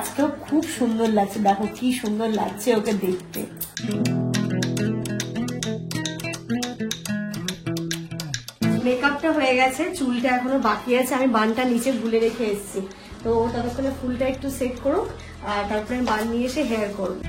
আজকেও খুব সুন্দর লাগছে, দেখো কি সুন্দর লাগছে ওকে দেখতে। মেকআপটা হয়ে গেছে, চুলটা এখনো বাকি আছে, আমি বানটা নিচে গুলে রেখে এসেছি, তো ততক্ষণে ফুলটা একটু সেট করুক আর তারপরে বান নিয়ে এসে হেয়ার করব।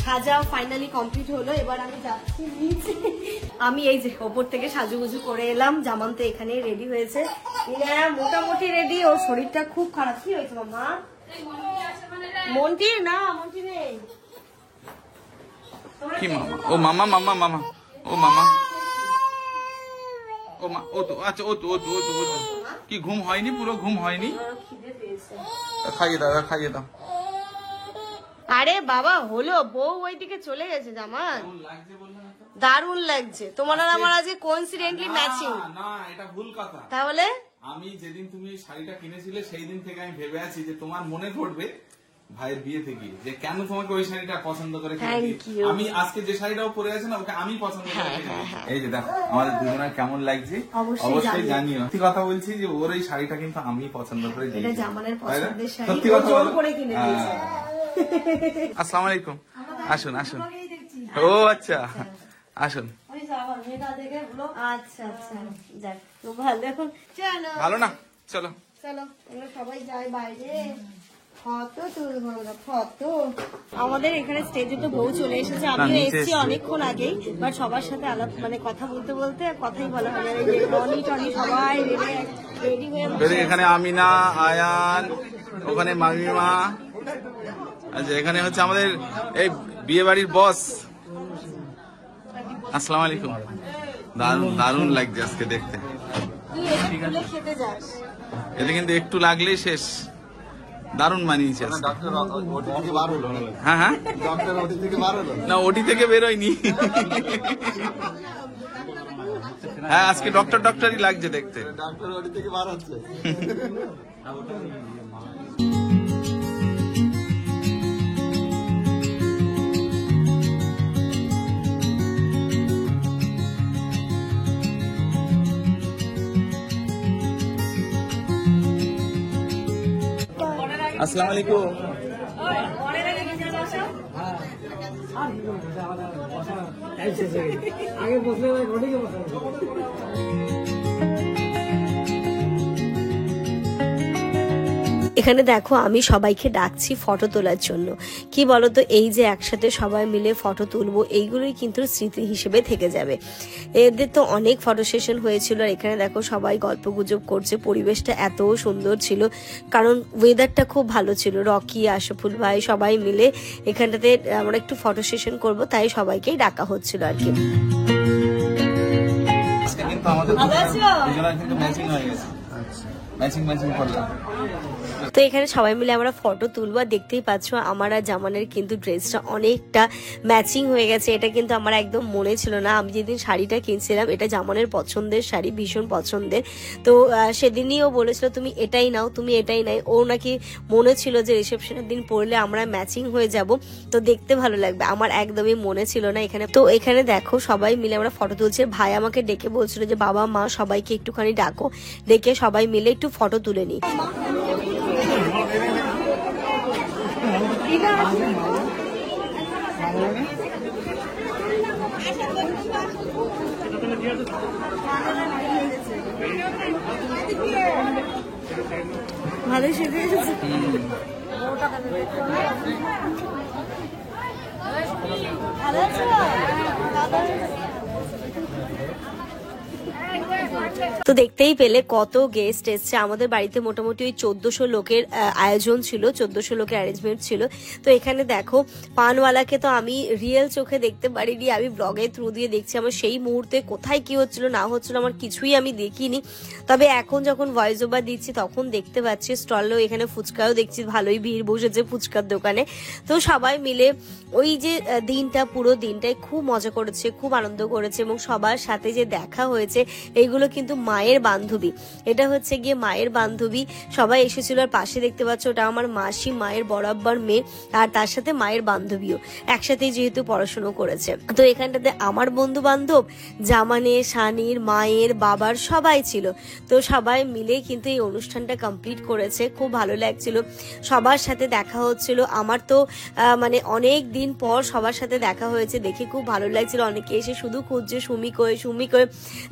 সাজা ফাইনালি কমপ্লিট হলো, এবার আমি যাচ্ছি নিচে। আমি এই যে ওপর থেকে সাজুগুজু করে এলাম, জামান তো এখানে রেডি হয়েছে, মোটামুটি রেডি। ওর শরীরটা খুব খারাপ। কি হয়েছে মামা? মন্টি না, মন্টি নেই। কি মামা? ও মামা মামা মামা, ও মামা, ও মা, ও তো আচ্ছা, ও তো ও তো ও তো ও তো কি ঘুম হয়নি? পুরো ঘুম হয়নি? খাইয়ে দাও, খাইয়ে দাও। আরে বাবা হলো, বউ ওইদিকে চলে গেছে। জামান দারুণ লাগছে তোমার আর আমার আজকে কোইন্সিডেন্টলি ম্যাচিং। না, এটা ভুল কথা। তাহলে আমি যেদিন তুমি শাড়িটা কিনেছিলে সেই দিন থেকে আমি ভেবে আছি যে তোমার মনে পড়বে ভাইয়ের বিয়ে থেকে যে কেন তোমাকে ওই শাড়িটা পছন্দ করে কিনেছি। আমি আজকে যে শাড়িটাও পরে আছে না, ওকে আমি পছন্দ করে কিনেছি। এই যে দেখো আমাদের দুজনের কেমন লাগছে অবশ্যই জানিও। সত্যি কথা বলছি যে ওর এই শাড়িটা কিন্তু আমি পছন্দ করে দিয়েছি। এটা জামানের পছন্দের শাড়ি, সত্যি কথা জোর করে কিনে দিয়েছে। আসসালামু আলাইকুম, আসুন আসুন। ও আচ্ছা, আসুন। আচ্ছা আচ্ছা, যাক তো ভালো। এখন চলো, ভালো না, চলো চলো আমরা সবাই যাই বাইরে, ফটো তুলবো, ফটো। আমাদের এখানে স্টেজে তো বউ চলে এসেছে, আমিও এসেছি অনেকক্ষণ আগেই, বাট সবার সাথে আলাপ মানে কথা বলতে বলতে কথাই বলা হয়। আর এই যে রনি টনি সবাই রেডি হয়ে, এখানে আমিনা, আয়ান, ওখানে মামিমা। আচ্ছা, এখানে হচ্ছে আমাদের এই বিয়ে বাড়ির বস। আসসালামু আলাইকুম। দারুণ দারুণ লাগছে আজকে দেখতে। খেতে যাস? এতে কিন্তু একটু লাগলেই শেষ। দারুণ মানিয়েছে। হ্যাঁ হ্যাঁ, না ওটি থেকে বেরোয়নি। হ্যাঁ আজকে ডক্টরই লাগছে দেখতে। আসসালামু আলাইকুম। আগে বসলে রোডিকে বসে। এখানে দেখো আমি সবাইকে ডাকছি ফটো তোলার জন্য। কি বলতো, এই যে একসাথে সবাই মিলে ফটো তুলবো, এইগুলোই কিন্তু স্মৃতি হিসেবে থেকে যাবে। এদের তো অনেক ফটো সেশন হয়েছিল, আর এখানে দেখো সবাই গল্প গুজব করছে। পরিবেশটা এত সুন্দর ছিল, কারণ ওয়েদারটা খুব ভালো ছিল। রকি, আশরাফুল ভাই সবাই মিলে এখানটাতে আমরা একটু ফটো সেশন করবো, তাই সবাইকেই ডাকা হচ্ছিল আর কি। তো এখানে সবাই মিলে আমরা ফটো তুলবো, আর দেখতেই পাচ্ছ আমার আর জামানের কিন্তু ড্রেসটা অনেকটা ম্যাচিং হয়ে গেছে। এটা কিন্তু আমার একদম মনে ছিল না। আমি যেদিন শাড়িটা কিনছিলাম, এটা জামানের পছন্দের শাড়ি, ভীষণ পছন্দের। তো সেদিনই ও বলেছিল তুমি এটাই নাও, তুমি এটাই নাই। ও নাকি মনে ছিল যে রিসেপশনের দিন পরলে আমরা ম্যাচিং হয়ে যাব, তো দেখতে ভালো লাগবে। আমার একদমই মনে ছিল না এখানে। তো এখানে দেখো সবাই মিলে আমরা ফটো তুলছি। ভাই আমাকে ডেকে বলছিল যে বাবা মা সবাইকে একটুখানি ডাকো, ডেকে সবাই মিলে একটু ফটো তুলে নি। ভালো সেজে এসেছে। ভালো আছো? তো দেখতেই পেলে কত গেস্ট এসছে আমাদের বাড়িতে। মোটামুটি ওই 1400 লোকের আয়োজন ছিল, 1400 লোকের অ্যারেঞ্জমেন্ট ছিল। তো এখানে দেখো পানওয়ালাকে তো আমি রিয়েল চোখে দেখতে পারিনি, আমি ব্লগের থ্রু দিয়ে দেখছি। আমার সেই মুহূর্তে কোথায় কি হচ্ছিল না হচ্ছিল আমার কিছুই আমি দেখিনি। তবে এখন যখন ভয়েস ওভার দিচ্ছি তখন দেখতে পাচ্ছি স্টলও, এখানে ফুচকাও দেখছি ভালোই ভিড় বসেছে ফুচকার দোকানে। তো সবাই মিলে ওই যে দিনটা, পুরো দিনটাই খুব মজা করেছে, খুব আনন্দ করেছে এবং সবার সাথে যে দেখা হয়েছে এইগুলো কিন্তু মায়ের বান্ধবী, এটা হচ্ছে গিয়ে মায়ের বান্ধবী সবাই এসেছিল। আর পাশে দেখতে পাচ্ছ ওটা আমার মাসি, মায়ের বরাবর মেয়ে, আর তার সাথে মায়ের বান্ধবীও একসাথেই যেহেতু পড়াশুনো করেছে। তো এখানটাতে আমার বন্ধু বান্ধব, জামানে, শানির, মায়ের, বাবার সবাই ছিল। তো সবাই মিলে কিন্তু এই অনুষ্ঠানটা কমপ্লিট করেছে, খুব ভালো লাগছিল, সবার সাথে দেখা হচ্ছিল। আমার তো মানে অনেক দিন পর সবার সাথে দেখা হয়েছে, দেখে খুব ভালো লাগছিল। অনেকে এসে শুধু খুঁজছে সুমি কই সুমি কই,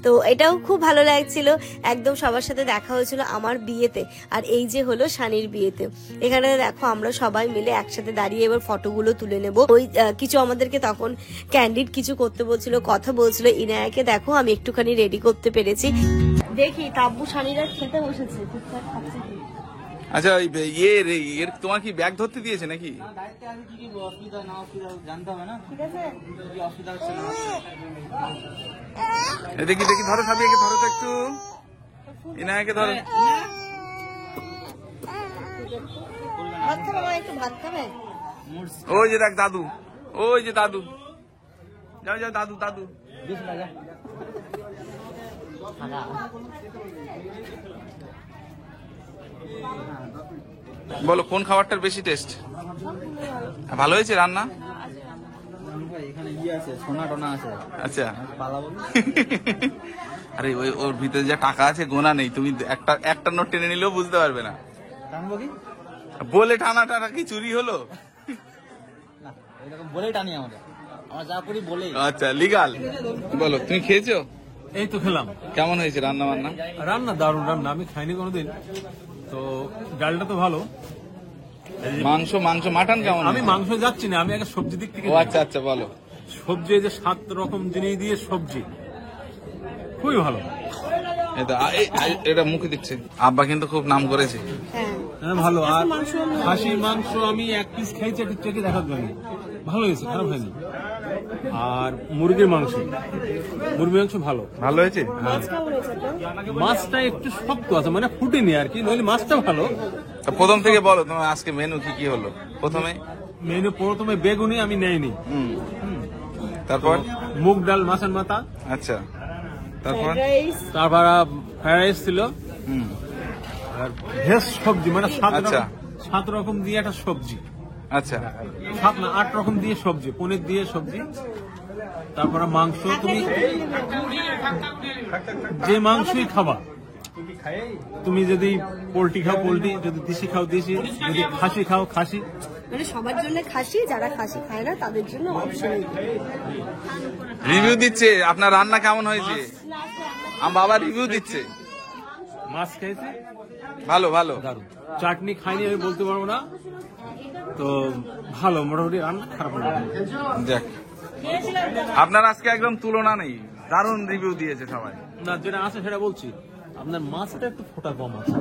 তো এটাও খুব ভালো লাগছিল। একদম সবার সাথে দেখা হয়েছিল আমার বিয়েতে, আর এই যে হলো শানির বিয়েতে। এখানে দেখো আমরা সবাই মিলে একসাথে দাঁড়িয়ে এবার ফটোগুলো তুলে নেব। ওই কিছু আমাদেরকে তখন ক্যান্ডিড কিছু করতে বলছিল, কথা বলছিল। ইনায়াকে দেখো আমি একটুখানি রেডি করতে পেরেছি। দেখি তাব্বু শানিরা খেতে বসেছে, টুকটাক খাচ্ছে। আচ্ছা এর তোমার কি ব্যাগ ধরতে দিয়েছে নাকি? দেখি দেখি ধরো, সাবিয়াকে ধরো তো একটু, ইনায়াকে ধরো। ওই যে দেখ দাদু, ওই যে দাদু, যাও যাও দাদু দাদু। বলো কোন খাবারটার বেশি টেস্ট? ভালো হয়েছে রান্না? আচ্ছা আরে ওই ওর ভিতরে যা টাকা আছে গোনা নেই, তুমি একটা নোট টেনে নিলেও বুঝতে পারবে না। বলে টানা টানা কি চুরি হলো? বলে টানি আমরা যা করি বলে। আচ্ছা লিগাল। বলো তুমি খেয়েছো? এই তো খেলাম। কেমন হয়েছে রান্না বান্না? রান্না দারুণ রান্না, আমি খাইনি কোনোদিন। তো ডালটা তো ভালো। মাংস মাংস মাটন কেমন? আমি মাংস যাচ্ছি না, আমি আগে সবজি দিক থেকে। ও আচ্ছা আচ্ছা বলো। সবজি যে 7 রকম জিনিস দিয়ে সবজি খুবই ভালো। এটা মুখে দিচ্ছে। আব্বা কিন্তু খুব নাম করেছে। হ্যাঁ ভালো। আর খাসির মাংস আমি 1 পিস খেয়েছি, একটু চেখে দেখার জন্য। ভালো হয়েছে, খারাপ হয়নি। আর মুরগির মাংস ভালো। ভালো হয়েছে। মাছটা একটু শক্ত আছে, মানে ফুটেনি আর কি, নইলে মাছটা ভালো। প্রথম থেকে বলো তোমার আজকে মেনু কি কি হলো? প্রথমে বেগুনি আমি নেইনি। তারপর মুগ ডাল, মাছের মাথা। আচ্ছা তারপর ফ্রাইড রাইস ছিল। আর ভেজ সবজি, মানে 7 রকম দিয়ে একটা সবজি। আচ্ছা 7 না 8 রকম দিয়ে সবজি, পনির দিয়ে সবজি। তারপরে মাংস, তুমি যে মাংসই খাবা, তুমি যদি পোল্ট্রি খাও পোল্ট্রি, যদি দেশি খাও দেশি, যদি খাসি খাও খাসি। মানে সবার জন্য খাসি, যারা খাসি খায় না তাদের জন্য অপশন। রিভিউ দিচ্ছে আপনার রান্না কেমন হয়েছে, আমার বাবা রিভিউ দিচ্ছে। মাছ খেয়েছে ভালো ভালো। দারুণ। চাটনি খাইনি আমি বলতে পারবো না, তো ভালো মোটামুটি রান্না, খারাপ না। যাক আপনার আজকে একদম তুলনা নেই, দারুণ রিভিউ দিয়েছে সবাই। না যেটা আছে সেটা বলছি, আপনার মাছটা একটু ফোটা কম আছে,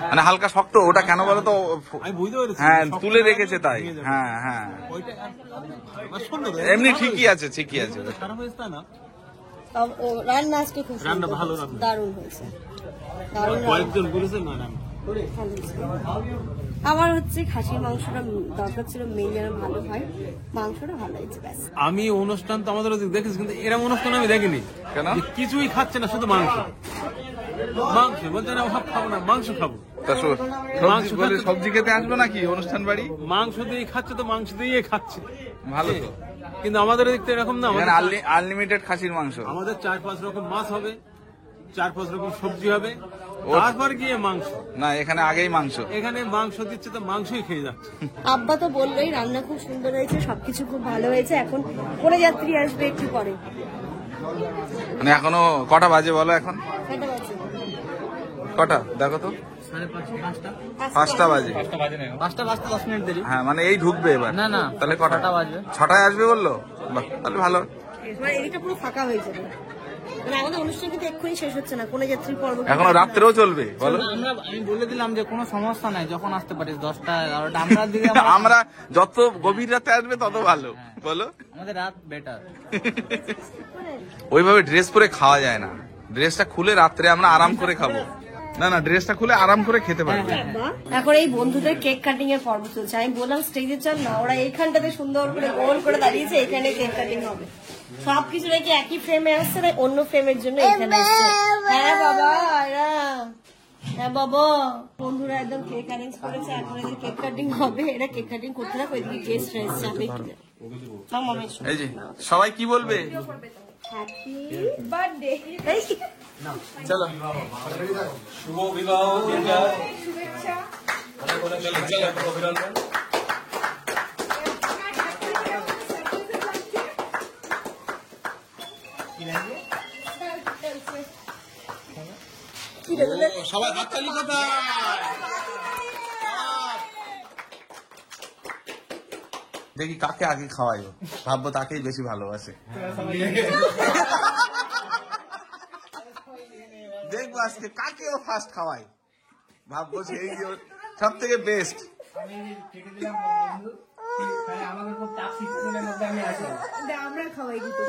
মানে হালকা শক্ত। ওটা কেন বলো তো? আমি বুঝতে পেরেছি। হ্যাঁ তুলে রেখেছে তাই। হ্যাঁ হ্যাঁ এমনি ঠিকই আছে, ঠিকই আছে। খারাপ হয়েছে তা না, রান্না আজকে খুব রান্না ভালো, রান্না দারুণ হয়েছে। কয়েকজন বলেছে না না আমার হচ্ছে খাসির মাংসটা দরকার ছিল, মেন যেন ভালো হয়, মাংসটা ভালো হয়েছে ব্যাস। আমি অনুষ্ঠান তো আমাদের দেখেছি, কিন্তু এরকম অনুষ্ঠান আমি দেখিনি। কেন? কিছুই খাচ্ছে না, শুধু মাংস মাংস বলছে না, সব খাবো না, মাংস খাবো। সবজি খেতে আসবো নাকি অনুষ্ঠান বাড়ি? মাংস দিয়ে খাচ্ছে, তো মাংস দিয়ে খাচ্ছে, ভালো তো। কিন্তু আমাদের দিক থেকে এরকম না, আনলিমিটেড খাসির মাংস। আমাদের 4-5 রকম মাছ হবে, 4-5 রকম সবজি হবে, তারপর গিয়ে মাংস। না এখানে আগেই মাংস, এখানে মাংস দিচ্ছে তো মাংসই খেয়ে যাচ্ছে। আব্বা তো বললোই রান্না খুব সুন্দর হয়েছে, সবকিছু খুব ভালো হয়েছে। এখন পরে যাত্রী আসবে একটু পরে। মানে এখনো কটা বাজে বলো? এখন কটা দেখো তো? 5টা বাজে। 5টা বাজতে 10 মিনিট দেরি। হ্যাঁ মানে এই ঢুকবে এবার। না না তাহলে কটা বাজবে? 6টায় আসবে বললো। বাহ তাহলে ভালো। এদিকটা পুরো ফাঁকা হয়ে যাবে। মানে আমাদের অনুষ্ঠান কিন্তু এক্ষুনি শেষ হচ্ছে না, কোনে যাত্রী পর্ব এখনো রাত্রেও চলবে বলো। আমি বলে দিলাম যে কোনো সমস্যা নাই, যখন আসতে পারিস 10টা 11টা আমরা দিকে আমরা যত গভীর রাতে আসবে তত ভালো বলো, আমাদের রাত বেটার। ওইভাবে ড্রেস পরে খাওয়া যায় না, ড্রেসটা খুলে রাত্রে আমরা আরাম করে খাবো। না না, ড্রেসটা খুলে আরাম করে খেতে পারবে। এখন এই বন্ধুদের কেক কাটিং এর পর্ব চলছে। আমি বললাম স্টেজে চল না, ওরা এইখানটাতে সুন্দর করে গোল করে দাঁড়িয়েছে, এখানে কেক কাটিং হবে। সবকিছু নাকি একই ফ্রেমে আসছে, না অন্য ফ্রেমের জন্য এখানে আসছে। হ্যাঁ বাবা, হ্যাঁ বাবা, বন্ধুরা একদম কেক অ্যারেঞ্জ করেছে, এখন এদের কেক কাটিং হবে। এরা কেক কাটিং করতে থাকো, এদিকে গেস্ট এসছে। আমি এই যে সবাই কি বলবে, হ্যাপি বার্থডে। চলো শুভ বিবাহ শুভেচ্ছা। সবাই হাততালি কোথায়? দেখি কাকে আগে খাওয়াই, ভাববো তাকেই বেশি ভালোবাসে। দেখবো আজকে কাকে ও ফার্স্ট খাওয়াই, ভাববো সেই সব থেকে বেস্ট। আমরা খাওয়াই দিতে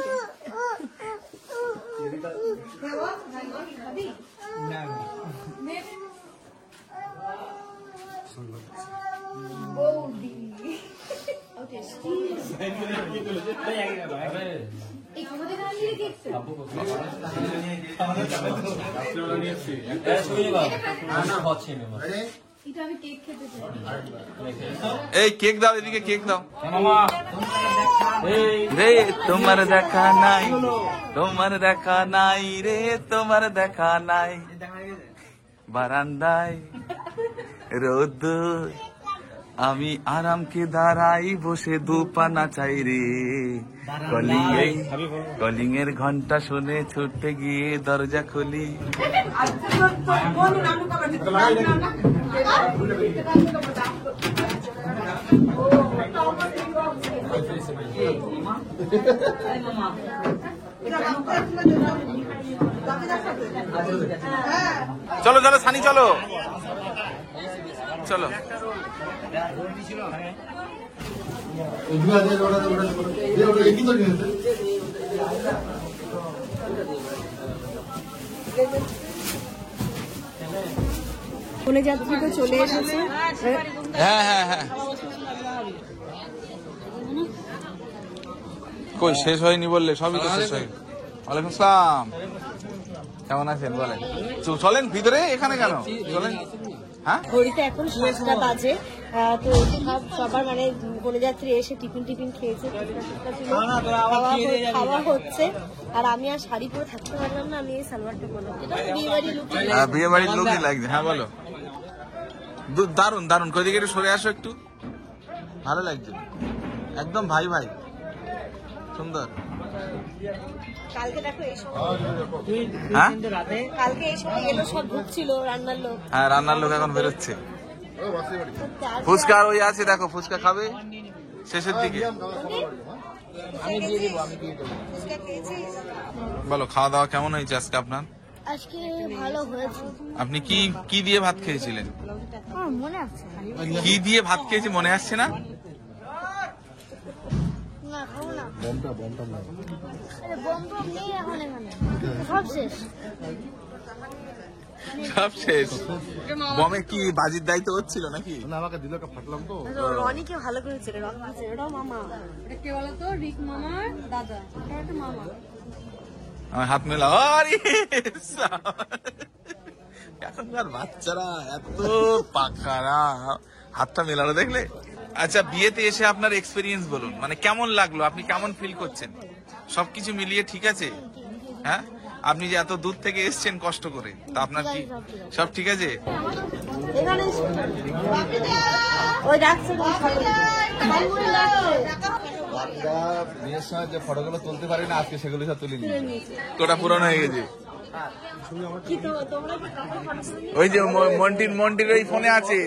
এই কেক দাও, এদিকে কেক দাও। রে তোমার দেখা নাই, তোমার দেখা নাই রে, তোমার দেখা নাই, বারান্দায় রোদ আমি আরামকে দাঁড়াই বসে দুপানা চাই রে, কলিং এর ঘন্টা শুনে ছুটতে গিয়ে দরজা খুলি। চলো চলো সানি, চলো চলো। কোনে যাত্রী তো চলে এসেছে। হ্যাঁ হ্যাঁ হ্যাঁ, কই শেষ হয়নি বললে? সবই তো শেষ হয়নি। ওয়ালাইকুম আসসালাম, কেমন আছেন বলেন? চলেন ভিতরে, এখানে কেন চলেন? হ্যাঁ, ঘড়িতে এখন 7টা বাজে। তো সবার মানে কোনে যাত্রী এসে টিফিন খেয়েছে, খাওয়া হচ্ছে। আর আমি আর শাড়ি পরে থাকতে পারলাম না, আমি এই সালোয়ারটা বললাম, এটা বিয়ে বাড়ির লোকই লাগছে। হ্যাঁ বলো, দারুন দারুন। কই দিকে একটু সরে আসো, একটু ভালো লাগছে, একদম ভাই ভাই, সুন্দর। কালকে দেখো এই সময়, হ্যাঁ কালকে এই সময় এলো, সব ঢুকছিল রান্নার লোক। হ্যাঁ, রান্নার লোক এখন বেরোচ্ছে। ফুচকা ওই আছে, দেখো ফুচকা খাবে শেষের দিকে। বলো, খাওয়া দাওয়া কেমন হয়েছে আজকে আপনার? আজকে ভালো হয়েছে। আপনি কি কি দিয়ে ভাত খেয়েছিলেন? মনে আছে কি দিয়ে ভাত খেয়েছি মনে আসছে না? না, খাবো না। বম নেই এখন, এখানে সব শেষ। সব শেষ। বমে কি বাজির দায়িত্ব হচ্ছিল নাকি? আমাকে দিল, ফাটলাম তো। রনিকে ভালো করেছে, রনি বলছে এটাও মামা। এটা কে বলতো? রিক মামার দাদা, এটা একটা মামা। আমার হাত মেলা। আরে এখনকার বাচ্চারা এত পাখারা, হাতটা মেলানো দেখলে। আচ্ছা, বিয়েতে এসে আপনার এক্সপিরিয়েন্স বলুন, মানে কেমন লাগলো, আপনি কেমন ফিল করছেন? সবকিছু মিলিয়ে ঠিক আছে? হ্যাঁ, আপনি যে এত দূর থেকে এসছেন কষ্ট করে, তা আপনার কি সব ঠিক আছে? বিয়ের সময় যে ফটোগুলো তুলতে পারি না, আজকে সেগুলো সব তুলে নিয়েছি, তোটা পুরানো হয়ে গেছে। ওই যে মন্টির ওই ফোনে আছে।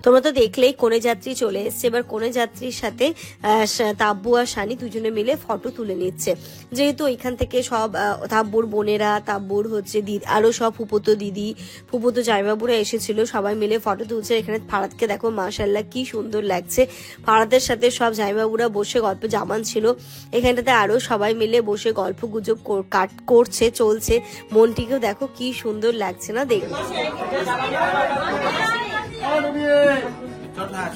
তোমরা তো দেখলেই কনে যাত্রী চলে এসছে। এবার কনে যাত্রীর সাথে তাব্বু আর শানি দুজনে মিলে ফটো তুলে নিচ্ছে। যেহেতু এখান থেকে সব তাব্বুর বোনেরা, তাব্বুর হচ্ছে আরো সব ফুপুতো দিদি, ফুপুতো জামাইবাবুরা এসেছিল, সবাই মিলে ফটো তুলছে। এখানে ফারাদকে দেখো মাশাআল্লাহ কি সুন্দর লাগছে। ফারাদের সাথে সব জামাইবাবুরা বসে গল্প, জামান ছিল এখানটাতে, আরো সবাই মিলে বসে গল্প গুজব করছে, চলছে। মনটিকেও দেখো কি সুন্দর লাগছে না দেখতে।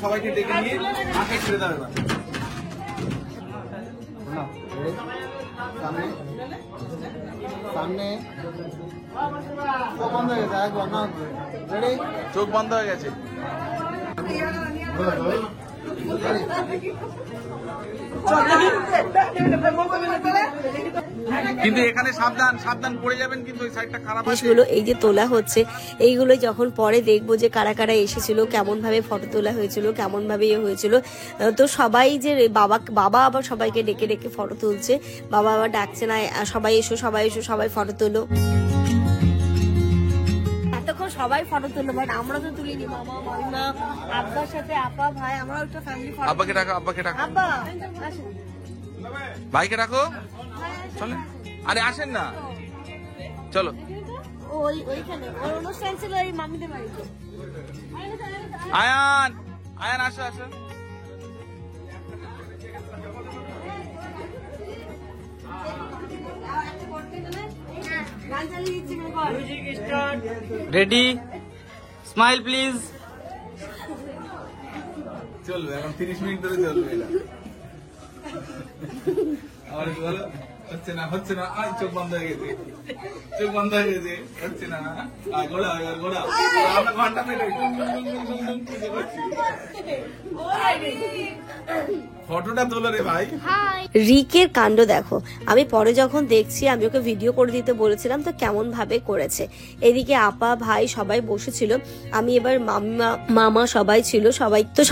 সবাইকে ডেকে নিয়ে মাকে ছেড়ে দাও এবার। সামনে বন্ধ হয়ে গেছে, চোখ বন্ধ হয়ে গেছে। কিন্তু এখানে সাবধান, সাবধান পড়ে যাবেন, কিন্তু ওই সাইডটা খারাপ আছে। জিনিসগুলো এই যে তোলা হচ্ছে, এইগুলো যখন পরে দেখবো যে কারা কারা এসেছিল, কেমন ভাবে ফটো তোলা হয়েছিল, কেমন ভাবে ইয়ে হয়েছিল। তো সবাই যে বাবা আবার সবাইকে ডেকে ডেকে ফটো তুলছে, বাবা আবার ডাকছে না সবাই এসো, সবাই এসো, সবাই ফটো তোলো। এতক্ষণ সবাই ফটো তুললো, বাট আমরা তো তুলিনি। মামা, মামিমা, আব্বার সাথে আপা, ভাই, আমরা একটা ফ্যামিলি ফটো। আব্বাকে ডাকো, আব্বাকে ডাকো, আব্বা আসেন, ভাইকে ডাকো, চলেন। আরে আসেন না, চলো। ওইখানে ওর অনুষ্ঠান ছিল এই মামিদের বাড়িতে। আয়ান, আয়ান আসো, আসো। Ready, smile please. চলবে এখন 30 মিনিট ধরে চলবে এটা। আর কি বলো, হচ্ছে না, হচ্ছে না, আই চোখ বন্ধ হয়ে গেছে, চোখ বন্ধ হয়ে গেছে, হচ্ছে না। আর ঘোড়া, এবার ঘোড়া, আমরা ঘন্টা পেলে ফটোটা তোলো রে ভাই। রিকের কাণ্ড দেখো। আমি পরে যখন দেখছি, আমি ওকে ভিডিও করে দিতে বলেছিলাম, তো কেমন ভাবে করেছে। এদিকে আপা, ভাই সবাই বসেছিল, আমি এবার মামা সবাই ছিল,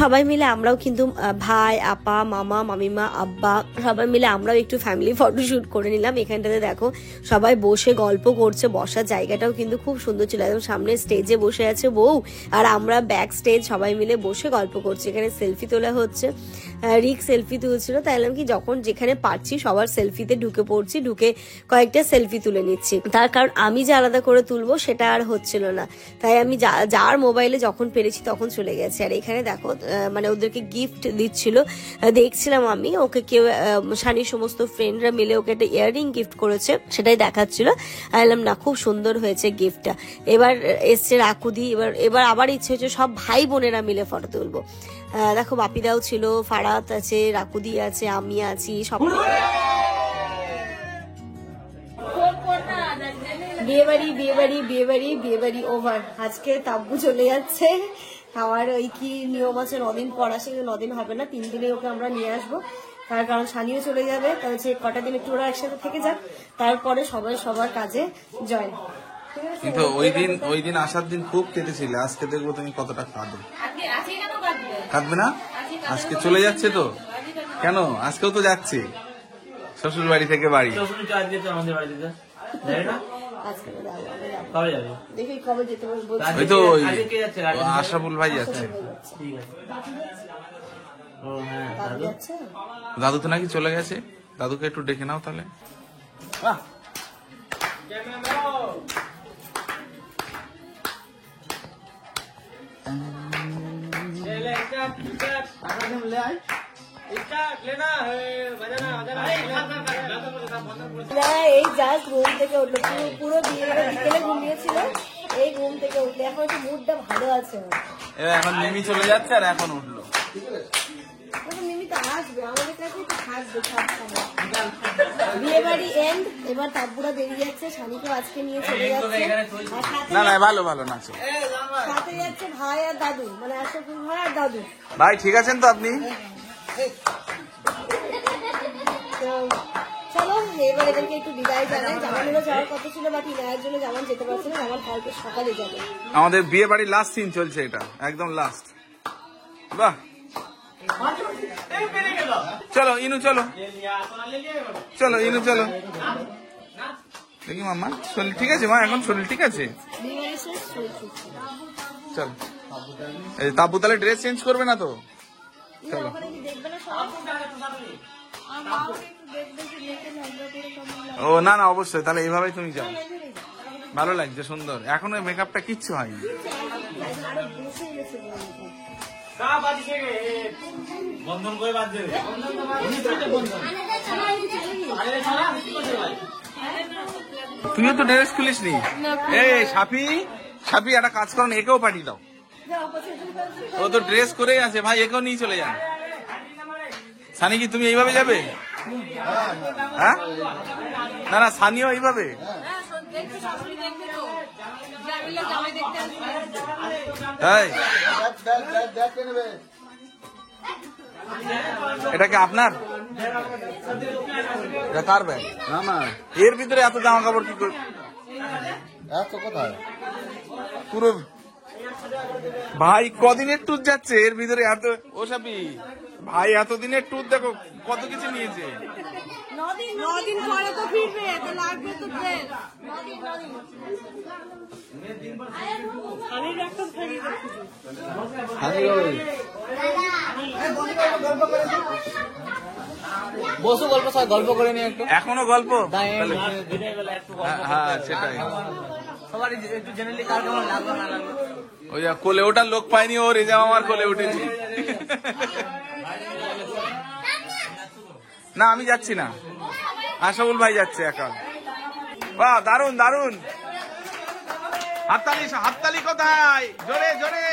সবাই মিলে আমরাও কিন্তু ভাই, আপা, মামা, মামিমা, আব্বা সবাই মিলে আমরাও একটু ফ্যামিলি ফটোশুট করে নিলাম। এখানটাতে দেখো সবাই বসে গল্প করছে, বসার জায়গাটাও কিন্তু খুব সুন্দর ছিল। একদম সামনে স্টেজে বসে আছে বউ, আর আমরা ব্যাক স্টেজ সবাই মিলে বসে গল্প করছি। এখানে সেলফি তোলা হচ্ছে, রিক সেলফি তুলছিল, তাইলাম কি যখন যেখানে পারছি সবার সেলফিতে ঢুকে পড়ছি, ঢুকে কয়েকটা সেলফি তুলে নিচ্ছি। তার কারণ আমি যে আলাদা করে তুলবো সেটা আর হচ্ছিল না, তাই আমি যার মোবাইলে যখন পেরেছি তখন চলে গেছে। আর এখানে দেখো মানে ওদেরকে গিফট দিচ্ছিল, দেখছিলাম আমি, ওকে কেউ শানির সমস্ত ফ্রেন্ডরা মিলে ওকে একটা ইয়াররিং গিফট করেছে, সেটাই দেখাচ্ছিল। আইলাম না, খুব সুন্দর হয়েছে গিফটটা। এবার এসছে রাকুদি, এবার আবার ইচ্ছে হচ্ছে সব ভাই বোনেরা মিলে ফটো তুলবো। দেখো বাপিদাও ছিল, ফারাত আছে, রাকুদি আছে, আমি আছি, সব। বিয়ে বাড়ি ওভার। আজকে তাব্বু চলে যাচ্ছে। আমার ওই কি নিয়ম আছে, 9 দিন পর আসে, 9 দিন হবে না, 3 দিনে ওকে আমরা নিয়ে আসবো। তার কারণ শানিও চলে যাবে, তাহলে কটা দিন একটু ওরা একসাথে থেকে যাক, তারপরে সবাই সবার কাজে জয়েন। কিন্তু ওই দিন আসার দিন খুব কেটেছিলে, আজকে দেখবো তুমি কতটা কাঁদো। কাঁদবে না? আজকে চলে যাচ্ছে তো কেন? আজকেও তো যাচ্ছে শ্বশুর বাড়ি থেকে বাড়ি। ওই তো আশরাফুল ভাই যাচ্ছে। দাদু তো নাকি চলে গেছে, দাদুকে একটু ডেকে নাও তাহলে। এই জাস্ট ঘুম থেকে উঠলো, পুরো বিকেলে ঘুমিয়েছিল, এই ঘুম থেকে উঠলো, এখন একটু মুডটা ভালো আছে। এখন মিমি চলে যাচ্ছে আর এখন উঠলো। মিমি তো আসবে আমাদের কাছে, একটু থাকবে সবসময়। বিয়ে বাড়ি এন্ড, এবার তাব্বুরা বেরিয়ে যাচ্ছে, শানিকেও আজকে নিয়ে চলে যাচ্ছে। না না, ভালো ভালো নাচো। সাথে যাচ্ছে ভাই আর দাদু, মানে আশরাফুল ভাই আর দাদু। ভাই ঠিক আছেন তো আপনি? চলো এবার এদেরকে একটু বিদায় জানাই। জামানেরও যাওয়ার কথা ছিল, বাট ইনায়ের জন্য জামান যেতে পারছে না, আমার কালকে সকালে যাবে। আমাদের বিয়ে বাড়ির লাস্ট সিন চলছে, এটা একদম লাস্ট। বাহ, চলো ইনু, চলো চলো ইনু, চলো। দেখি মাম্মা শরীর ঠিক আছে? মা এখন শরীর ঠিক আছে? চলো। এই তাব্বু তাহলে ড্রেস চেঞ্জ করবে না তো? চলো। ও না না অবশ্যই, তাহলে এইভাবেই তুমি যাও, ভালো লাগছে, সুন্দর। এখনো মেকআপটা কিচ্ছু হয়নি। বন্ধন করে বাদ দেবে। তুইও তো ড্রেস খুলিস নি। এই সাফি, সাফি একটা কাজ করো, একেও পাঠিয়ে দাও। ও তো ড্রেস করেই আছে ভাই, একেও নিয়ে চলে যান। সানি কি তুমি এইভাবে যাবে? হ্যাঁ না না, সানিও এইভাবে। তাই এটা কি আপনার? এটা কার ব্যাগ? এর ভিতরে এত জামা কাপড় কি করে? কোথায় পুরো ভাই কদিনের ট্যুর যাচ্ছে, এর ভিতরে এত। ও সাপি ভাই এতদিনের ট্যুর দেখো কত কিছু নিয়েছে। 9 দিন পরে তো ফিরবে, তো লাগবে তো ড্রেস। আমি একটা ফেরি বসো, গল্প সব গল্প করে নিয়ে একটু। এখনো গল্প? হ্যাঁ সেটাই। সবারই একটু জেনারেলি কার কেমন লাগলো না লাগলো। ওই যা কোলে ওঠার লোক পাইনি, ও রেজাম আমার কোলে উঠেছি। না আমি যাচ্ছি না, আশাবুল ভাই যাচ্ছে একা। বাহ দারুন দারুন, হাততালি হাততালি কোথায়? জোরে জোরে।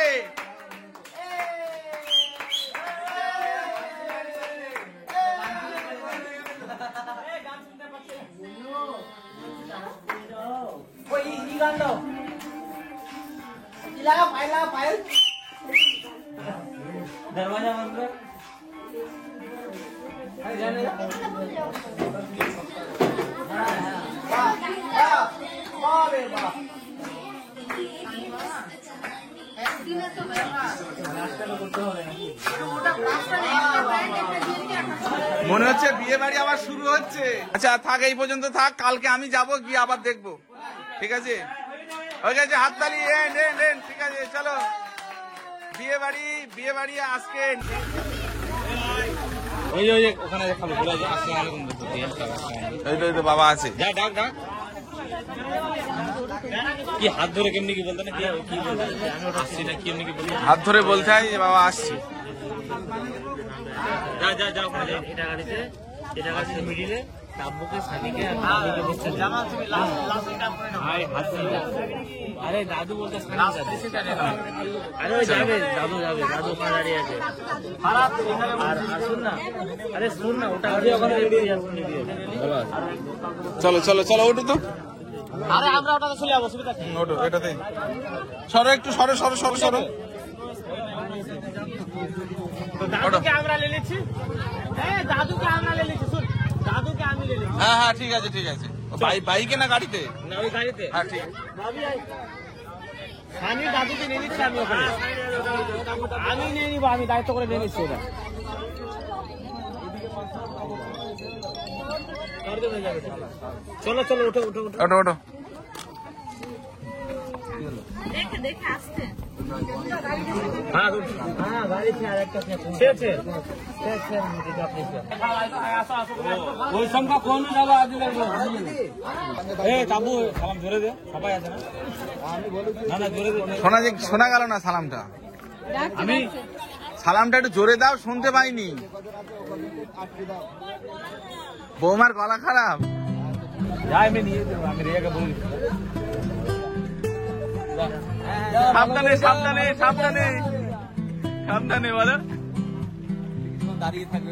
दरवाजा बंद कर। মনে হচ্ছে বিয়ে বাড়ি আবার শুরু হচ্ছে। আচ্ছা থাক, এই পর্যন্ত থাক, কালকে আমি যাবো, গিয়ে আবার দেখবো। ঠিক আছে হয়ে গেছে, হাততালি। ঠিক আছে চলো, বিয়ে বাড়ি আজকে। ওখানে দেখাবো, আসসালামু আলাইকুম। এই তো বাবা আছে। যা ডাক ডাক। কি হাত ধরে কেমনি কি বলতে না, কি বলতে আমি ওটা আসছি না, কেমনি কি বলতে হাত ধরে বলতে হয় যে বাবা আসছি। যা যা যা ওখানে যা। এটা গাড়িতে মিডিলে তাব্বুকে সানিকে আর তাব্বুকে বসতে জামা তুমি লাস্ট এটা করে নাও। ভাই হাত ধরে। আরে দাদু বলতে সানি যাবে। আরে ওই যাবে, দাদু ওখানে দাঁড়িয়ে আছে। আর শুন না, আরে শুন না, ওটা আগে ওখানে দিয়ে আসুন দিয়ে। চলো চলো চলো, ওঠো তো। আরে আমরা ওটাতে চলে যাবো, সুবিধা কি? ওঠো এটাতে। সরো একটু, সরো। দাদুকে আমরা ले लेছি। দাদুকে আমরা ले लेছি, শুন, দাদুকে আমি ले लेছি। হ্যাঁ ঠিক আছে। বাইকে না গাড়িতে? না ওই গাড়িতে। হ্যাঁ ঠিক আছে। আমি দাদুকে নিয়ে নিচ্ছি, আমি ওখানে আমি নিয়ে নিবো, আমি দায়িত্ব করে নিয়ে নিচ্ছি ওটা। চলো ওঠো। দেখে আসতে। হ্যাঁ গাড়ি ছে আর একটা ছে ওই সংখ্যা কোন যাবো আজ লাগলো। তাবু সালাম জোরে দে, সবাই আছে না? না জোরে দে। শোনা গেল না সালামটা। আমি সালামটা একটু জোরে দাও, শুনতে পাইনি। বৌমার গলা খারাপ। যাই আমি নিয়ে দেবো, আমি রেগে বলি। সাবধানে বলো। দাঁড়িয়ে থাকবে।